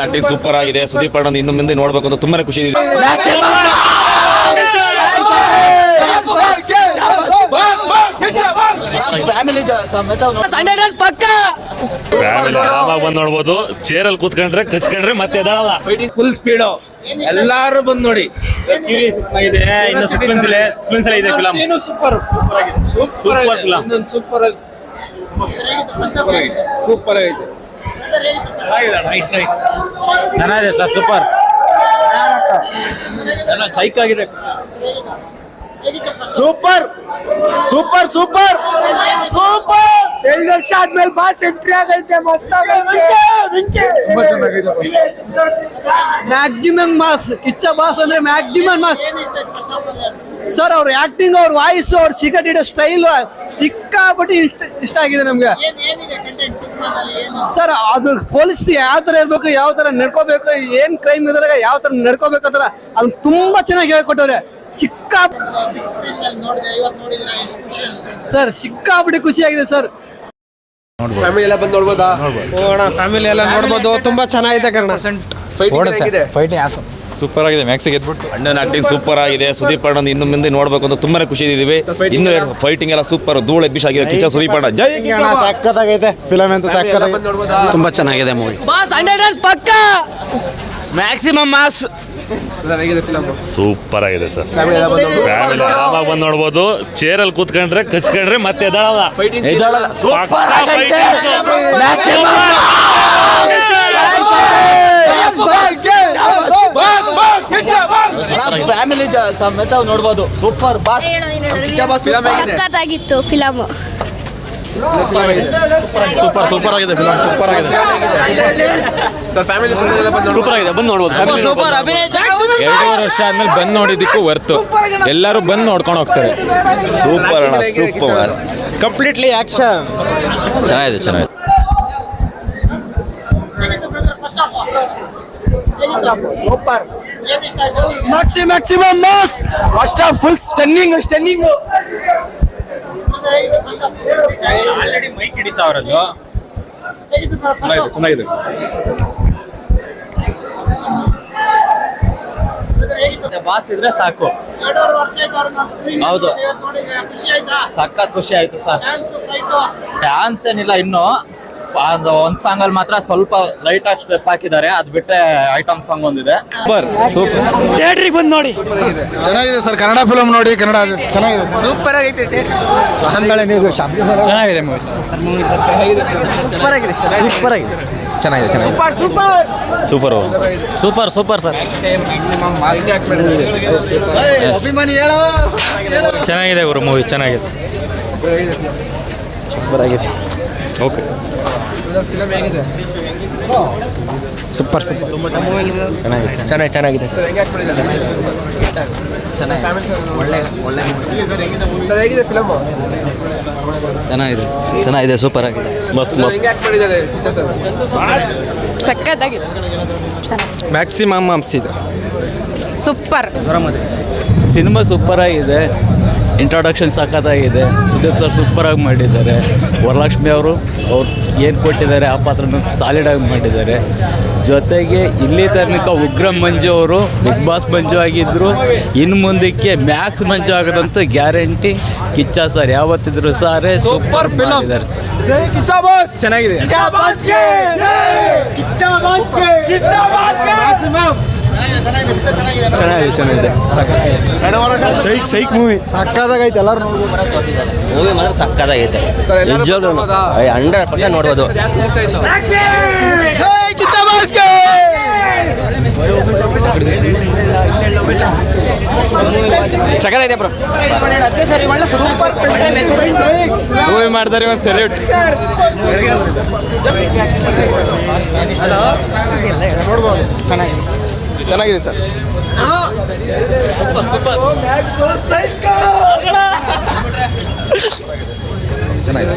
Acting super ಆಗಿದೆ. ಸುದೀಪ್ ಅಣ್ಣ ಇನ್ನು ಮುಂದೆ ನೋಡ್ಬೇಕು ಅಂತ ತುಂಬಾನೇ ಖುಷಿ ಇದೆ. ಬಂದ್ ನೋಡ್ಬೋದು. ಚೇರಲ್ಲಿ ಕೂತ್ಕೊಂಡ್ರೆ ಕಚ್ಕೊಂಡ್ರೆ ಮತ್ತೆ ಎದಳಲ್ಲ. ಫುಲ್ ಸ್ಪೀಡ್ ಎಲ್ಲಾರು ಬಂದ್ ನೋಡಿ. ಇನ್ನು ಸಸ್ಪೆನ್ಸ್ ಇದೆ ಫಿಲಂ. ಸೂಪರ್ ಸೂಪರ್ ಐತೆ. ಚೆನ್ನಾಗಿದೆ ಸರ್, ಸೂಪರ್. ಸೈಕ್ ಆಗಿದೆ. Super super super super. 2 ವರ್ಷ ಆದ್ಮೇಲೆ ಬಾಸ್ ಎಂಟ್ರಿ ಆಗೈತೆ. ಮಸ್ತ್ ಮ್ಯಾಕ್ಸಿಮಮ್ ಮಾಸ್. ಕಿಚ್ಚ ಬಾಸ್ ಅಂದ್ರೆ ಮ್ಯಾಕ್ಸಿಮಮ್ ಮಾಸ್ ಸರ್. ಅವ್ರ ಆಕ್ಟಿಂಗ್, ಅವ್ರ ವಾಯ್ಸ್, ಅವ್ರ ಸಿಗಟ್ಟಿಡೋ ಸ್ಟೈಲ್ ಸಿಕ್ಕಾಪಟ್ಟಿ ಇಷ್ಟ ಆಗಿದೆ ನಮ್ಗೆ ಸರ್. ಅದು ಪೊಲೀಸ್ ಯಾವ ತರ ಇರ್ಬೇಕು, ಯಾವ ತರ ನಡ್ಕೋಬೇಕು, ಏನ್ ಕ್ರೈಮ್ ಇದ್ರಾಗ ಯಾವ ತರ ನಡ್ಕೋಬೇಕು ಅಂತ ಅದನ್ನ ತುಂಬಾ ಚೆನ್ನಾಗಿ ಹೇಳ್ಕೊಟ್ಟವ್ರೆ. ಸರ್ ಸಿಕ್ಕಾಪಟ್ಟಿ ಖುಷಿ ಆಗಿದೆ ಸರ್. ಫ್ಯಾಮಿಲಿ ಎಲ್ಲ ಬಂದು ನೋಡ್ಬೋದಾ? ಫ್ಯಾಮಿಲಿ ಎಲ್ಲ ನೋಡ್ಬೋದು. ತುಂಬಾ ಚೆನ್ನಾಗಿದೆ ಕರ್ಣ. ಸೂಪರ್ ಆಗಿದೆ. ಮ್ಯಾಕ್ಸಿಗೆ ಎದ್ಬಿಟ್ಟು ಅಣ್ಣನ ಆಕ್ಟಿಂಗ್ ಸೂಪರ್ ಆಗಿದೆ. ಸುದೀಪ್ ಅಣ್ಣ ಇನ್ನು ಮುಂದೆ ನೋಡ್ಬೇಕು ಅಂತ ತುಂಬಾನೇ ಖುಷಿ ಇದೀವಿ. ಇನ್ನು ಫೈಟಿಂಗ್ ಎಲ್ಲ ಸೂಪರ್, ಧೂಳು ಎಬ್ಬಿಶ್ ಆಗಿದೆ. ಕಿಚ್ಚ ಸುದೀಪ್ ಅಣ್ಣ ಜೈ. ಸಕ್ಕತ್ತಾಗೈತೆ ಫಿಲಮ್ ಅಂತ. ಸಕ್ಕತ್ತಾಗಿದೆ, ತುಂಬಾ ಚೆನ್ನಾಗಿದೆ ಮೂವಿ. Maximum mass. ಸೂಪರ್ ಆಗಿದೆ ಸರ್. ಫ್ಯಾಮಿಲಿ ಆರಾಮಾಗಿ ಬಂದು ನೋಡ್ಬೋದು. ಚೇರಲ್ಲಿ ಕೂತ್ಕೊಂಡ್ರೆ ಕಚ್ಕೊಂಡ್ರೆ ಮತ್ತೆ ಎದಳಲ್ಲ. ಫ್ಯಾಮಿಲಿ ಸಮೇತ ನೋಡ್ಬೋದು. Super boss. ಸಕ್ಕತ್ತಾಗಿತ್ತು ಫಿಲಮ್. ಸೂಪರ್ ಸೂಪರ್ ಆಗಿದೆ ಫಿಲಮ್. ಸೂಪರ್ ಆಗಿದೆ ಸರ್. ಫ್ಯಾಮಿಲಿ ಸೂಪರ್ ಆಗಿದೆ, ಬಂದು ನೋಡ್ಬೋದು. 2 ವರ್ಷ ಆದ್ಮೇಲೆ ಬಂದು ನೋಡಿದ್ದಕ್ಕೂ ವರ್ತು. ಎಲ್ಲರೂ ಬಂದು ನೋಡ್ಕೊಂಡು ಹೋಗ್ತಾರೆ. ಸೂಪರ್ ಅಣ್ಣ, ಸೂಪರ್. Completely action. ಚೆನ್ನಾಗಿದೆ, ಚೆನ್ನಾಗಿದೆ. Super. Maximum mass. First half full stunning. Already mike ಹಿಡಿತಾವ್ರದ್ದು. ಚೆನ್ನಾಗಿದೆ. ಬಾಸ್ ಇದ್ರೆ ಸಾಕು. ಹೌದು, ಸಖತ್ ಖುಷಿ ಆಯ್ತು ಸರ್. ಡ್ಯಾನ್ಸ್ ಏನಿಲ್ಲ ಇನ್ನು. ಒಂದ್ ಸಾಂಗ್ ಅಲ್ಲಿ ಮಾತ್ರ ಸ್ವಲ್ಪ ಲೈಟ್ ಆಗಿ ಸ್ಟೆಪ್ ಹಾಕಿದ್ದಾರೆ. ಅದ್ ಬಿಟ್ಟರೆ ಐಟಮ್ ಸಾಂಗ್ ಒಂದಿದೆ. Super super. ಥಿಯೇಟ್ರಿಗೆ ಬಂದು ನೋಡಿ. ಚೆನ್ನಾಗಿದೆ ಸರ್. ಕನ್ನಡ ಫಿಲಮ್ ನೋಡಿ. ಕನ್ನಡ ಚೆನ್ನಾಗಿದೆ. ಸೂಪರ್ ಆಗೈತೆ. ಚೆನ್ನಾಗಿದೆ ಮೂವಿ. ಸೂಪರ್ ಆಗಿದೆ. ಸೂಪರ್ ಆಗಿದೆ. ಚೆನ್ನಾಗಿದೆ, ಚೆನ್ನಾಗಿದೆ. Super super super sir. ಅಭಿಮಾನಿ ಹೇಳೋ. ಚೆನ್ನಾಗಿದೆ ಗುರು ಮೂವಿ, ಚೆನ್ನಾಗಿದೆ. ಸೂಪರ್ ಆಗಿದೆ. ಓಕೆ. Super super. ಚೆನ್ನಾಗಿದೆ. ಚೆನ್ನಾಗಿದೆ. ಸೂಪರ್ ಆಗಿದೆ. ಮಸ್ತ್ ಮಸ್ತ್. ಸಕ್ಕತ್ತಾಗಿದೆ. ಮ್ಯಾಕ್ಸಿಮಮ್ ಮಾಸ್ ಇದೆ. ಸೂಪರ್. ಸಿನಿಮಾ ಸೂಪರ್ ಆಗಿದೆ. ಇಂಟ್ರೊಡಕ್ಷನ್ ಸಖತ್ತಾಗಿದೆ. ಸುದೀಪ್ ಸರ್ ಸೂಪರಾಗಿ ಮಾಡಿದ್ದಾರೆ. ವರಲಕ್ಷ್ಮಿ ಅವರು ಏನು ಕೊಟ್ಟಿದ್ದಾರೆ ಆ ಪಾತ್ರನ ಸಾಲಿಡಾಗಿ ಮಾಡಿದ್ದಾರೆ. ಜೊತೆಗೆ ಇಲ್ಲಿ ತನಕ ಉಗ್ರ ಮಂಜು ಅವರು ಬಿಗ್ ಬಾಸ್ ಮಂಜು ಆಗಿದ್ದರು. ಇನ್ನು ಮುಂದಕ್ಕೆ ಮ್ಯಾಕ್ಸ್ ಮಂಜು ಆಗೋದಂತೂ ಗ್ಯಾರಂಟಿ. ಕಿಚ್ಚ ಸರ್ ಯಾವತ್ತಿದ್ರು ಸಾರೇ ಸೂಪರ್ ಫಿಲಮ್ ಇದ್ದಾರೆ ಸರ್. ಚೆನ್ನಾಗಿದೆ. ಚೆನ್ನಾಗಿದೆ. ಸೈಕ್ ಮೂವಿ ಸಕ್ಕತ್ತಾಗೈತೆ. ಎಲ್ಲರೂ ಮೂವಿ ಮಾತ್ರ ಸಕ್ಕತ್ತಾಗೈತೆ. ನಿಜವಾಗ್ಲೂ 100% ನೋಡ್ಬೋದು. ಸಕ್ಕತ್ತಾಗಿದೆ ಬ್ರೋ. ಮೂವಿ ಮಾಡ್ತಾರೆ ಒಂದು ಸೆಲ್ಯೂಟ್. ನೋಡ್ಬೋದು. ಚೆನ್ನಾಗಿದೆ ಸರ್. ಚೆನ್ನಾಗಿದೆ.